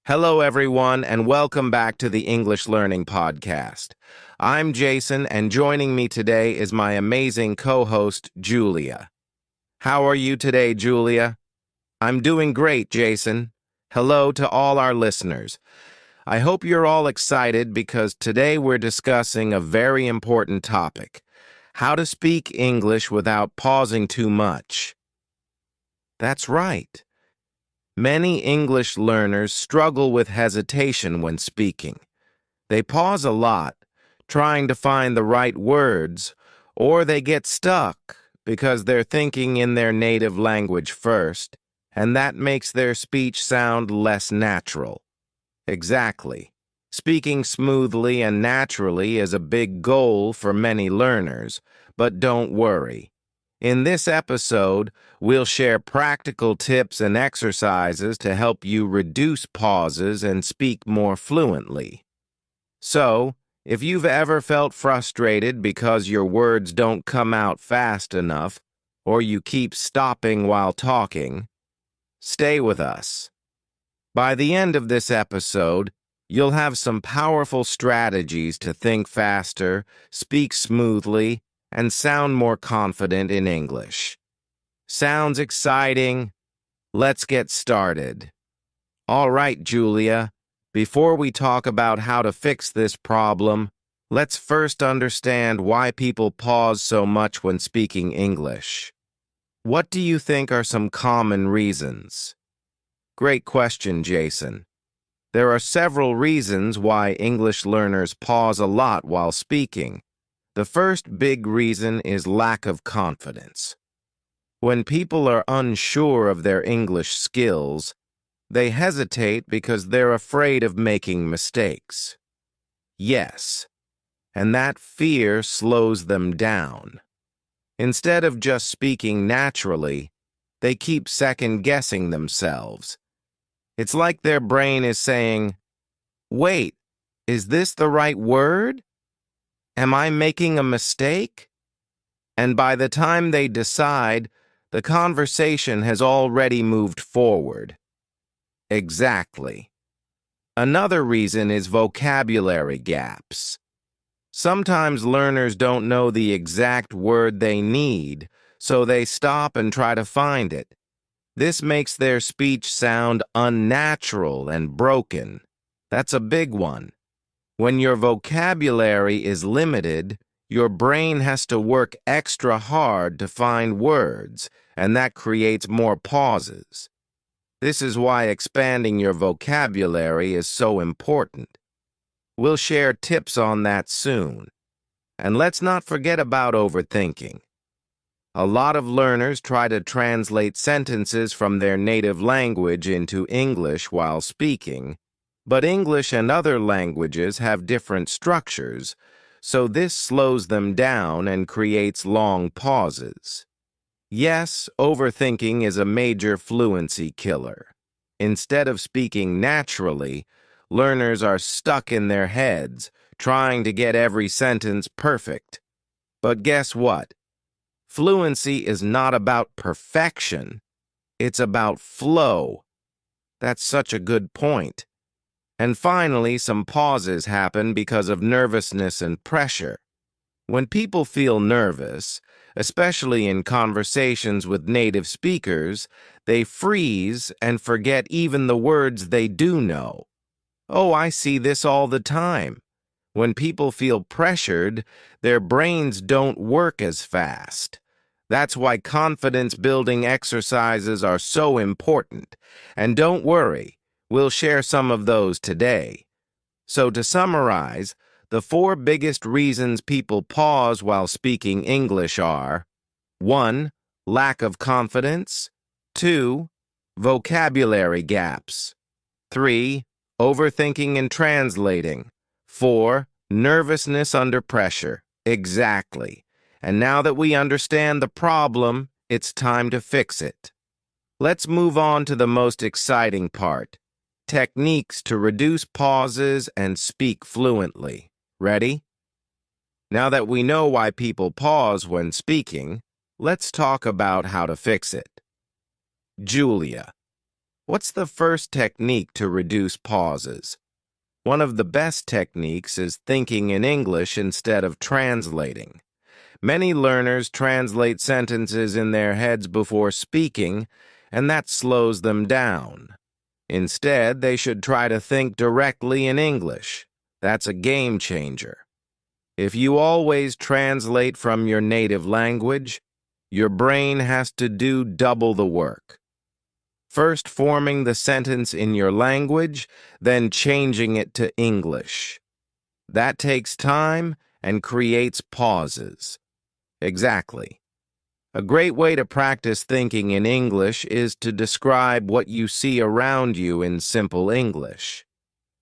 Hello, everyone, and welcome back to the English Learning Podcast. I'm Jason, and joining me today is my amazing co-host, Julia. How are you today, Julia? I'm doing great, Jason. Hello to all our listeners. I hope you're all excited because today we're discussing a very important topic: how to speak English without pausing too much. That's right. Many English learners struggle with hesitation when speaking. They pause a lot, trying to find the right words, or they get stuck because they're thinking in their native language first, and that makes their speech sound less natural. Exactly. Speaking smoothly and naturally is a big goal for many learners, but don't worry. In this episode, we'll share practical tips and exercises to help you reduce pauses and speak more fluently. So, if you've ever felt frustrated because your words don't come out fast enough, or you keep stopping while talking, stay with us. By the end of this episode, you'll have some powerful strategies to think faster, speak smoothly, and sound more confident in English. Sounds exciting? Let's get started. All right, Julia, before we talk about how to fix this problem, let's first understand why people pause so much when speaking English. What do you think are some common reasons? Great question, Jason. There are several reasons why English learners pause a lot while speaking. The first big reason is lack of confidence. When people are unsure of their English skills, they hesitate because they're afraid of making mistakes. Yes, and that fear slows them down. Instead of just speaking naturally, they keep second-guessing themselves. It's like their brain is saying, "Wait, is this the right word? Am I making a mistake?" And by the time they decide, the conversation has already moved forward. Exactly. Another reason is vocabulary gaps. Sometimes learners don't know the exact word they need, so they stop and try to find it. This makes their speech sound unnatural and broken. That's a big one. When your vocabulary is limited, your brain has to work extra hard to find words, and that creates more pauses. This is why expanding your vocabulary is so important. We'll share tips on that soon. And let's not forget about overthinking. A lot of learners try to translate sentences from their native language into English while speaking, but English and other languages have different structures, so this slows them down and creates long pauses. Yes, overthinking is a major fluency killer. Instead of speaking naturally, learners are stuck in their heads, trying to get every sentence perfect. But guess what? Fluency is not about perfection. It's about flow. That's such a good point. And finally, some pauses happen because of nervousness and pressure. When people feel nervous, especially in conversations with native speakers, they freeze and forget even the words they do know. Oh, I see this all the time. When people feel pressured, their brains don't work as fast. That's why confidence-building exercises are so important. And don't worry, we'll share some of those today. So to summarize, the 4 biggest reasons people pause while speaking English are: 1. Lack of confidence. 2. Vocabulary gaps. 3. Overthinking and translating. 4. Nervousness under pressure. Exactly. And now that we understand the problem, it's time to fix it. Let's move on to the most exciting part: techniques to reduce pauses and speak fluently. Ready? Now that we know why people pause when speaking, let's talk about how to fix it. Julia, What's the first technique to reduce pauses? One of the best techniques is thinking in English instead of translating. Many learners translate sentences in their heads before speaking, and that slows them down. Instead, they should try to think directly in English. That's a game changer. If you always translate from your native language, your brain has to do double the work. First forming the sentence in your language, then changing it to English. That takes time and creates pauses. Exactly. A great way to practice thinking in English is to describe what you see around you in simple English.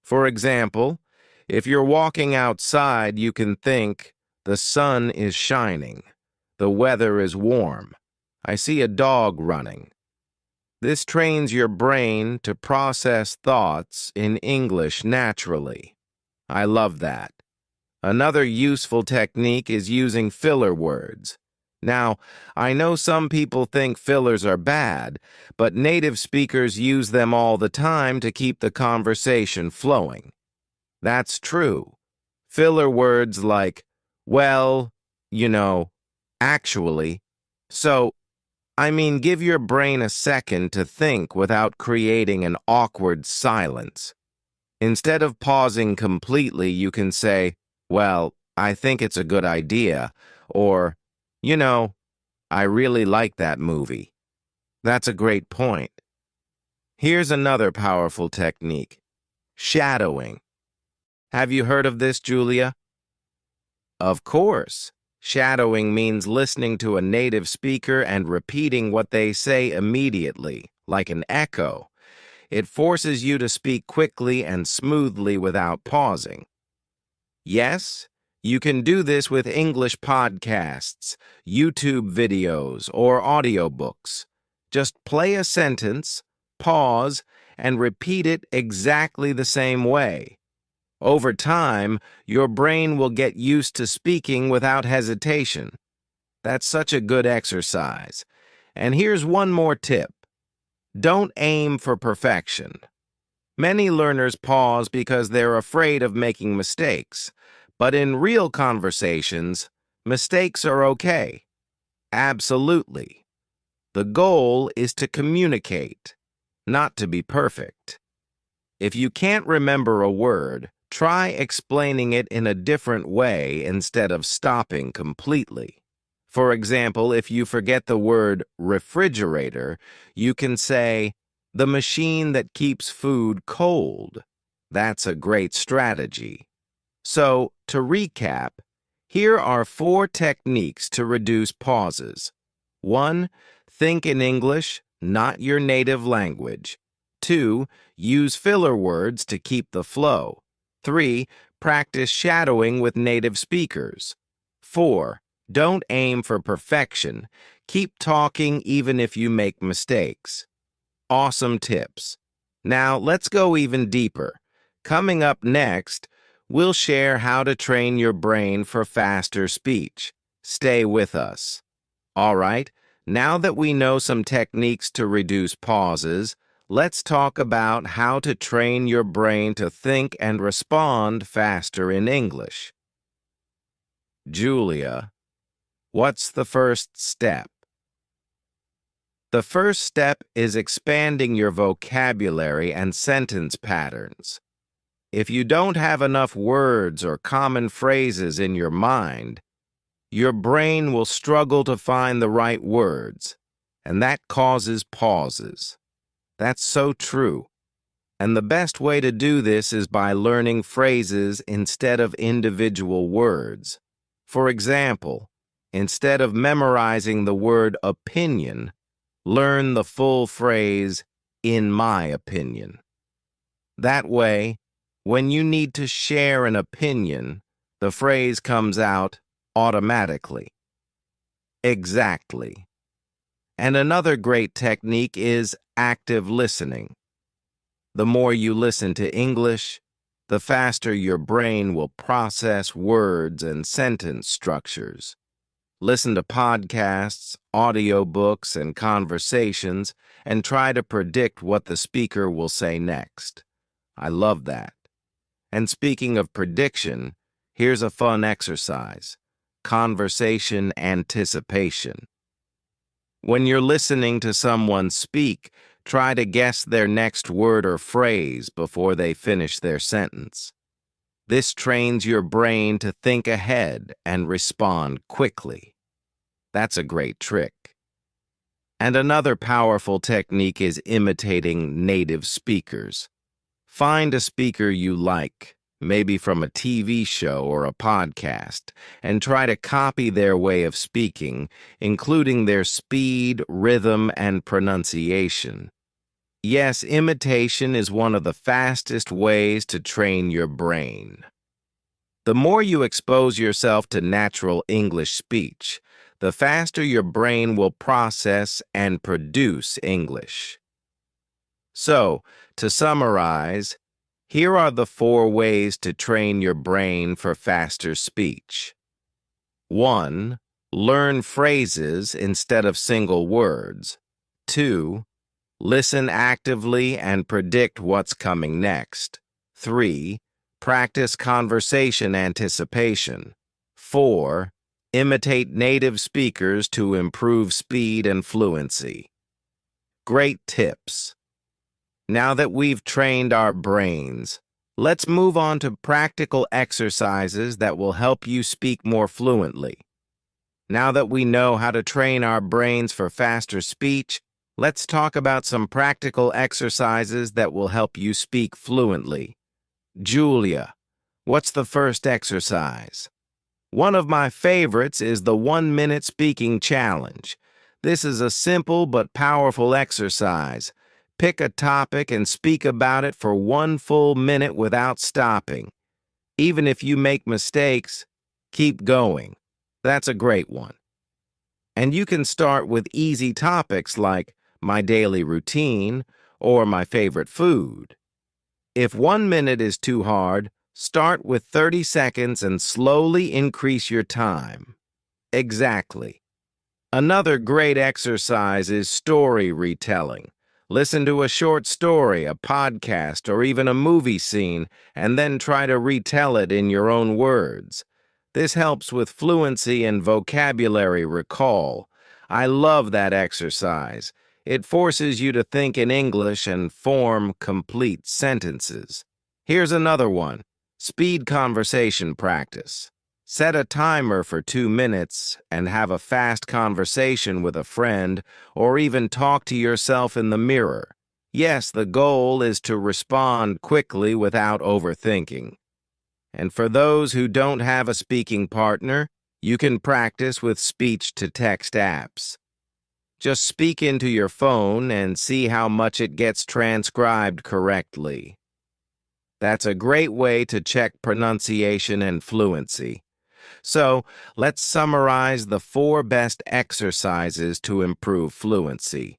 For example, if you're walking outside, you can think, the sun is shining. The weather is warm. I see a dog running. This trains your brain to process thoughts in English naturally. I love that. Another useful technique is using filler words. Now, I know some people think fillers are bad, but native speakers use them all the time to keep the conversation flowing. That's true. Filler words like, well, you know, actually. So, give your brain a second to think without creating an awkward silence. Instead of pausing completely, you can say, well, I think it's a good idea, or, you know, I really like that movie. That's a great point. Here's another powerful technique, shadowing. Have you heard of this, Julia? Of course. Shadowing means listening to a native speaker and repeating what they say immediately, like an echo. It forces you to speak quickly and smoothly without pausing. Yes, you can do this with English podcasts, YouTube videos, or audiobooks. Just play a sentence, pause, and repeat it exactly the same way. Over time, your brain will get used to speaking without hesitation. That's such a good exercise. And here's one more tip. Don't aim for perfection. Many learners pause because they're afraid of making mistakes. But in real conversations, mistakes are okay. Absolutely. The goal is to communicate, not to be perfect. If you can't remember a word, try explaining it in a different way instead of stopping completely. For example, if you forget the word refrigerator, you can say, the machine that keeps food cold. That's a great strategy. So, to recap, here are 4 techniques to reduce pauses. 1. Think in English, not your native language. 2. Use filler words to keep the flow. 3. Practice shadowing with native speakers. 4. Don't aim for perfection. Keep talking even if you make mistakes. Awesome tips. Now, let's go even deeper. Coming up next, we'll share how to train your brain for faster speech. Stay with us. All right, now that we know some techniques to reduce pauses, let's talk about how to train your brain to think and respond faster in English. Julia, what's the first step? The first step is expanding your vocabulary and sentence patterns. If you don't have enough words or common phrases in your mind, your brain will struggle to find the right words, and that causes pauses. That's so true. And the best way to do this is by learning phrases instead of individual words. For example, instead of memorizing the word opinion, learn the full phrase, in my opinion. That way, when you need to share an opinion, the phrase comes out automatically. Exactly. And another great technique is active listening. The more you listen to English, the faster your brain will process words and sentence structures. Listen to podcasts, audiobooks, and conversations, and try to predict what the speaker will say next. I love that. And speaking of prediction, here's a fun exercise: conversation anticipation. When you're listening to someone speak, try to guess their next word or phrase before they finish their sentence. This trains your brain to think ahead and respond quickly. That's a great trick. And another powerful technique is imitating native speakers. Find a speaker you like, maybe from a TV show or a podcast, and try to copy their way of speaking, including their speed, rhythm, and pronunciation. Yes, imitation is one of the fastest ways to train your brain. The more you expose yourself to natural English speech, the faster your brain will process and produce English. So, to summarize, here are the 4 ways to train your brain for faster speech. 1. Learn phrases instead of single words. 2. Listen actively and predict what's coming next. 3. Practice conversation anticipation. 4. Imitate native speakers to improve speed and fluency. Great tips. Now that we've trained our brains, let's move on to practical exercises that will help you speak more fluently. Now that we know how to train our brains for faster speech, let's talk about some practical exercises that will help you speak fluently. Julia, what's the first exercise? One of my favorites is the 1-minute speaking challenge. This is a simple but powerful exercise. Pick a topic and speak about it for 1 full minute without stopping. Even if you make mistakes, keep going. That's a great one. And you can start with easy topics like my daily routine or my favorite food. If 1 minute is too hard, start with 30 seconds and slowly increase your time. Exactly. Another great exercise is story retelling. Listen to a short story, a podcast, or even a movie scene, and then try to retell it in your own words. This helps with fluency and vocabulary recall. I love that exercise. It forces you to think in English and form complete sentences. Here's another one: speed conversation practice. Set a timer for 2 minutes and have a fast conversation with a friend, or even talk to yourself in the mirror. Yes, the goal is to respond quickly without overthinking. And for those who don't have a speaking partner, you can practice with speech-to-text apps. Just speak into your phone and see how much it gets transcribed correctly. That's a great way to check pronunciation and fluency. So, let's summarize the 4 best exercises to improve fluency.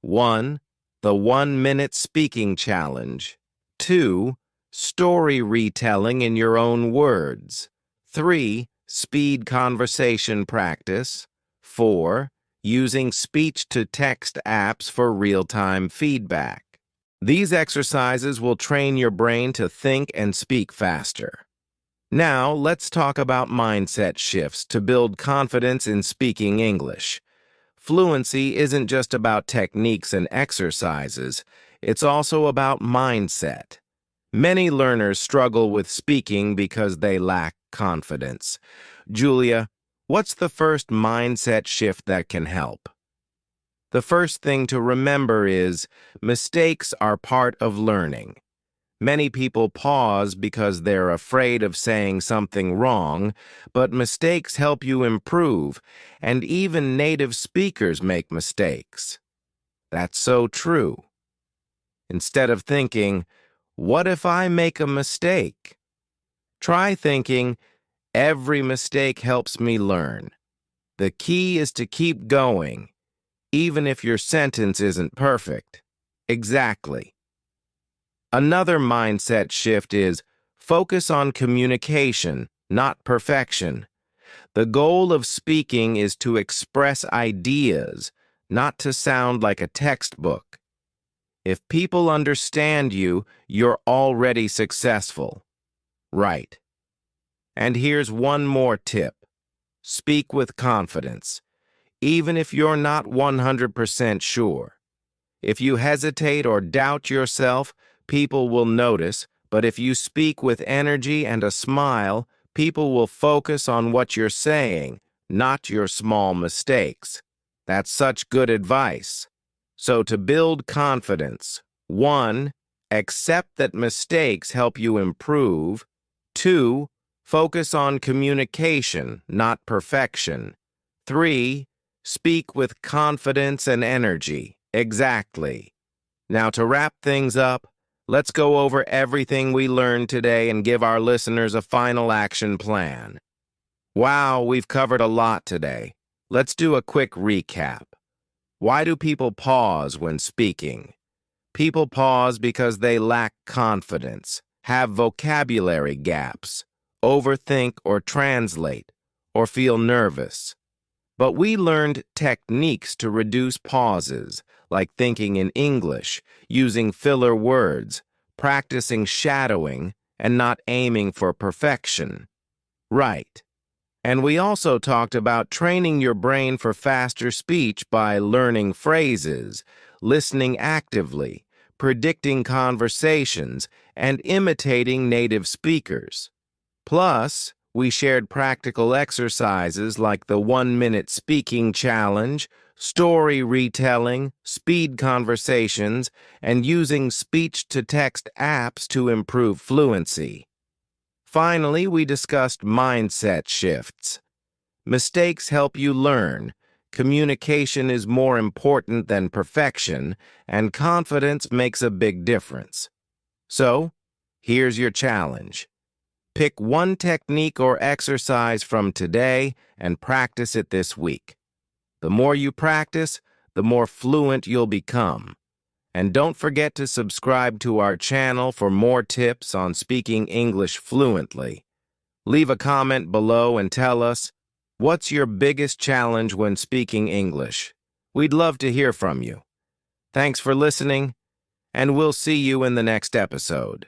1. The 1-minute speaking challenge. 2. Story retelling in your own words. 3. Speed conversation practice. 4. Using speech-to-text apps for real-time feedback. These exercises will train your brain to think and speak faster. Now, let's talk about mindset shifts to build confidence in speaking English. Fluency isn't just about techniques and exercises, it's also about mindset. Many learners struggle with speaking because they lack confidence. Julia, what's the first mindset shift that can help? The first thing to remember is mistakes are part of learning. Many people pause because they're afraid of saying something wrong, but mistakes help you improve, and even native speakers make mistakes. That's so true. Instead of thinking, "What if I make a mistake?" try thinking, "Every mistake helps me learn." The key is to keep going, even if your sentence isn't perfect. Exactly. Another mindset shift is focus on communication, not perfection. The goal of speaking is to express ideas, not to sound like a textbook. If people understand you, you're already successful. Right. And here's one more tip. Speak with confidence, even if you're not 100% sure. If you hesitate or doubt yourself, people will notice, but if you speak with energy and a smile, people will focus on what you're saying, not your small mistakes. That's such good advice. So to build confidence, 1. Accept that mistakes help you improve. 2. Focus on communication, not perfection. 3. Speak with confidence and energy. Exactly. Now, to wrap things up, let's go over everything we learned today and give our listeners a final action plan. Wow, we've covered a lot today. Let's do a quick recap. Why do people pause when speaking? People pause because they lack confidence, have vocabulary gaps, overthink or translate, or feel nervous. But we learned techniques to reduce pauses, like thinking in English, using filler words, practicing shadowing, and not aiming for perfection. Right. And we also talked about training your brain for faster speech by learning phrases, listening actively, predicting conversations, and imitating native speakers. Plus, we shared practical exercises like the 1-minute speaking challenge, story retelling, speed conversations, and using speech-to-text apps to improve fluency. Finally, we discussed mindset shifts. Mistakes help you learn. Communication is more important than perfection, and confidence makes a big difference. So, here's your challenge. Pick one technique or exercise from today and practice it this week. The more you practice, the more fluent you'll become. And don't forget to subscribe to our channel for more tips on speaking English fluently. Leave a comment below and tell us, what's your biggest challenge when speaking English? We'd love to hear from you. Thanks for listening, and we'll see you in the next episode.